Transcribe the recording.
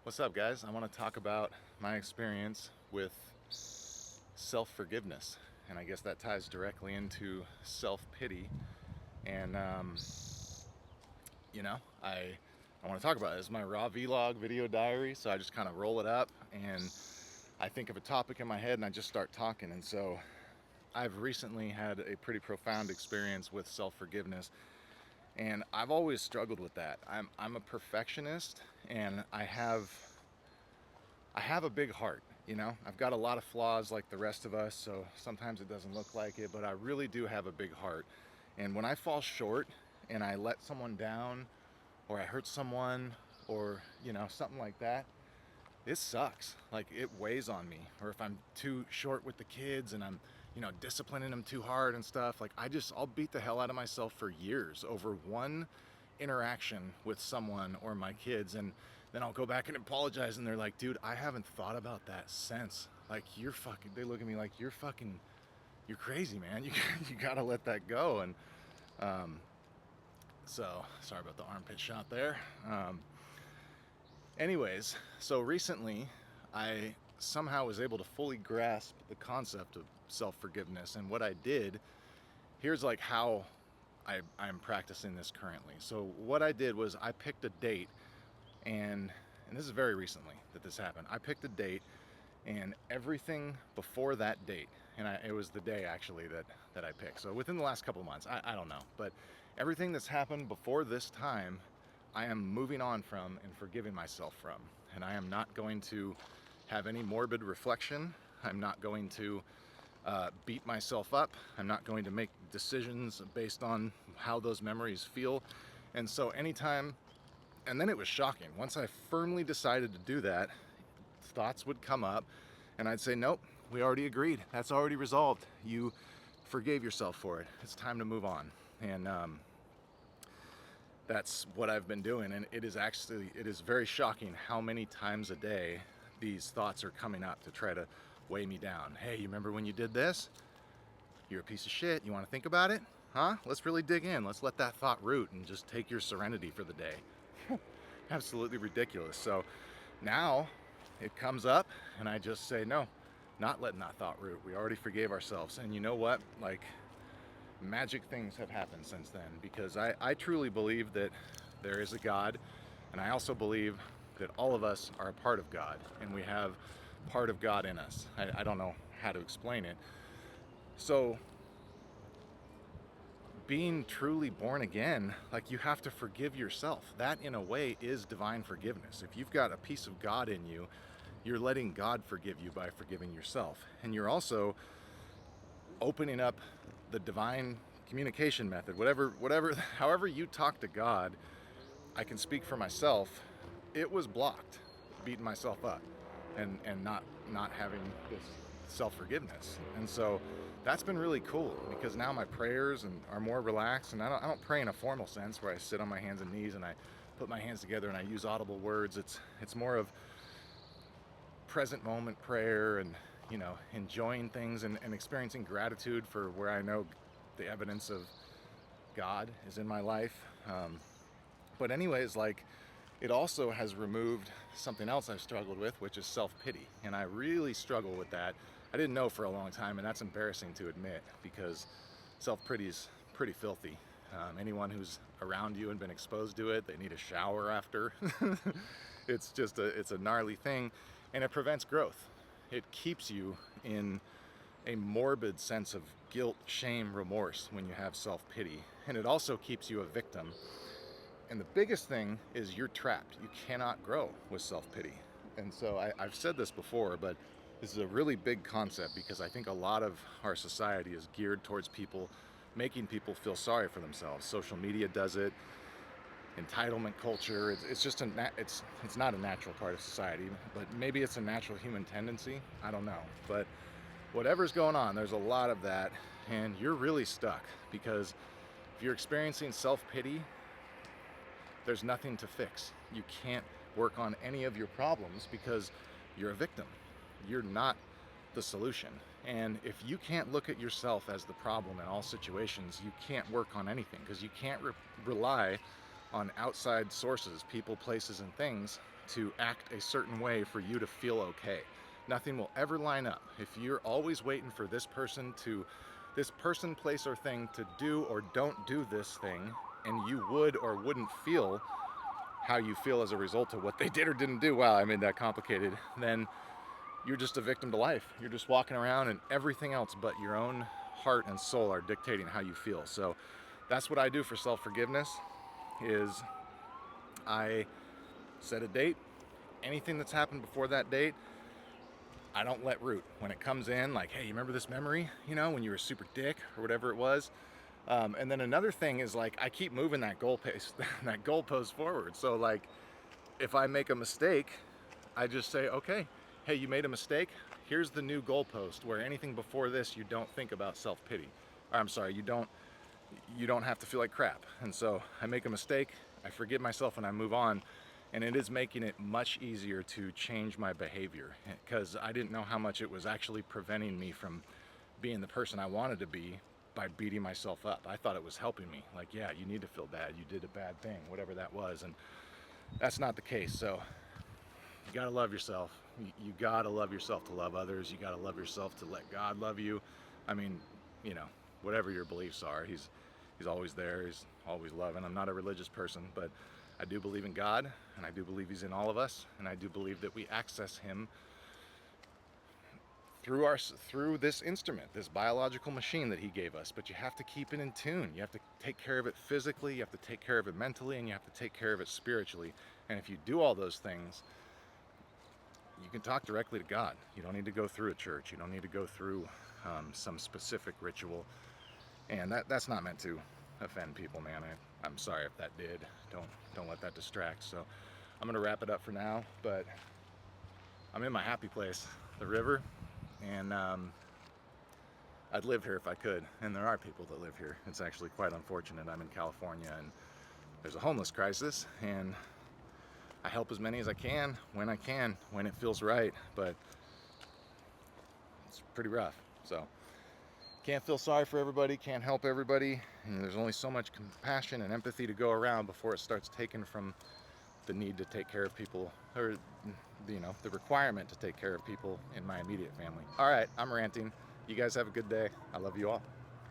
What's up, guys? I want to talk about my experience with self-forgiveness, and I guess that ties directly into self-pity. And you know, I want to talk about it. It's my raw vlog video diary, so I just kind of roll it up and I think of a topic in my head and I just start talking. And so I've recently had a pretty profound experience with self-forgiveness, and I've always struggled with that. I'm a perfectionist, and I have a big heart, you know? I've got a lot of flaws like the rest of us, so sometimes it doesn't look like it, but I really do have a big heart. And when I fall short and I let someone down or I hurt someone or, something like that, it sucks. Like, it weighs on me. Or if I'm too short with the kids and I'm, disciplining them too hard and stuff, like I'll beat the hell out of myself for years over one interaction with someone or my kids. And then I'll go back and apologize and they're like, dude, I haven't thought about that since. Like, they look at me like, you're crazy, man. You gotta let that go. And so, sorry about the armpit shot there. Anyways, so recently I somehow was able to fully grasp the concept of self-forgiveness. And what I did, here's like how I'm practicing this currently. So what I did was I picked a date, and this is very recently that this happened. I picked a date, and everything before that date, and it was the day actually that I picked. So within the last couple of months, I don't know, but everything that's happened before this time, I am moving on from and forgiving myself from. And I am not going to have any morbid reflection. I'm not going to beat myself up. I'm not going to make decisions based on how those memories feel. And so anytime, and then it was shocking. Once I firmly decided to do that, thoughts would come up and I'd say, nope, we already agreed. That's already resolved. You forgave yourself for it. It's time to move on. And that's what I've been doing. And it is very shocking how many times a day these thoughts are coming up to try to weigh me down. Hey, you remember when you did this? You're a piece of shit. You want to think about it? Huh? Let's really dig in. Let's let that thought root and just take your serenity for the day. Absolutely ridiculous. So now it comes up and I just say, no, not letting that thought root. We already forgave ourselves. And you know what? Like, magic things have happened since then, because I truly believe that there is a God, and I also believe that all of us are a part of God, and we have part of God in us. I don't know how to explain it. So being truly born again, like, you have to forgive yourself. That in a way is divine forgiveness. If you've got a piece of God in you, you're letting God forgive you by forgiving yourself. And you're also opening up the divine communication method, however you talk to God. I can speak for myself. It was blocked, beating myself up and not having this self-forgiveness. And so that's been really cool, because now my prayers are more relaxed, and I don't pray in a formal sense where I sit on my hands and knees and I put my hands together and I use audible words. It's more of present moment prayer, and enjoying things and experiencing gratitude for where I know the evidence of God is in my life. But anyways, like, it also has removed something else I've struggled with, which is self-pity. And I really struggle with that. I didn't know for a long time, and that's embarrassing to admit, because self-pity is pretty filthy. Anyone who's around you and been exposed to it, they need a shower after. It's a gnarly thing, and it prevents growth. It keeps you in a morbid sense of guilt, shame, remorse when you have self-pity. And it also keeps you a victim. And the biggest thing is you're trapped. You cannot grow with self-pity. And so I've said this before, but this is a really big concept, because I think a lot of our society is geared towards making people feel sorry for themselves. Social media does it. Entitlement culture. It's not a natural part of society, but maybe it's a natural human tendency. I don't know. But whatever's going on, there's a lot of that, and you're really stuck, because if you're experiencing self-pity, there's nothing to fix. You can't work on any of your problems because you're a victim. You're not the solution. And if you can't look at yourself as the problem in all situations, you can't work on anything, because you can't rely on outside sources, people, places, and things to act a certain way for you to feel okay. Nothing will ever line up. If you're always waiting for this person, place, or thing to do or don't do this thing, and you would or wouldn't feel how you feel as a result of what they did or didn't do, wow, I made that complicated, then you're just a victim to life. You're just walking around and everything else but your own heart and soul are dictating how you feel. So that's what I do for self-forgiveness, is I set a date. Anything that's happened before that date, I don't let root. When it comes in, like, hey, you remember this memory, when you were a super dick or whatever it was? And then another thing is, like, I keep moving that goalpost forward. So, like, if I make a mistake, I just say, okay, hey, you made a mistake. Here's the new goalpost where anything before this, you don't think about self-pity. Or, I'm sorry, you don't have to feel like crap. And so I make a mistake, I forgive myself, and I move on. And it is making it much easier to change my behavior, because I didn't know how much it was actually preventing me from being the person I wanted to be by beating myself up. I thought it was helping me. Like, yeah, you need to feel bad. You did a bad thing, whatever that was. And that's not the case. So you got to love yourself. You got to love yourself to love others. You got to love yourself to let God love you. I mean, whatever your beliefs are, he's always there. He's always loving. I'm not a religious person, but I do believe in God, and I do believe he's in all of us, and I do believe that we access him through this instrument, this biological machine that he gave us. But you have to keep it in tune. You have to take care of it physically, you have to take care of it mentally, and you have to take care of it spiritually. And if you do all those things, you can talk directly to God. You don't need to go through a church. You don't need to go through some specific ritual. And that's not meant to offend people, man. I'm sorry if that did. Don't let that distract. So I'm gonna wrap it up for now, but I'm in my happy place, the river, and I'd live here if I could. And there are people that live here. It's actually quite unfortunate. I'm in California, and there's a homeless crisis, and I help as many as I can, when it feels right, but it's pretty rough. So can't feel sorry for everybody, can't help everybody, and there's only so much compassion and empathy to go around before it starts taking from the need to take care of people, or the requirement to take care of people in my immediate family. All right, I'm ranting. You guys have a good day. I love you all.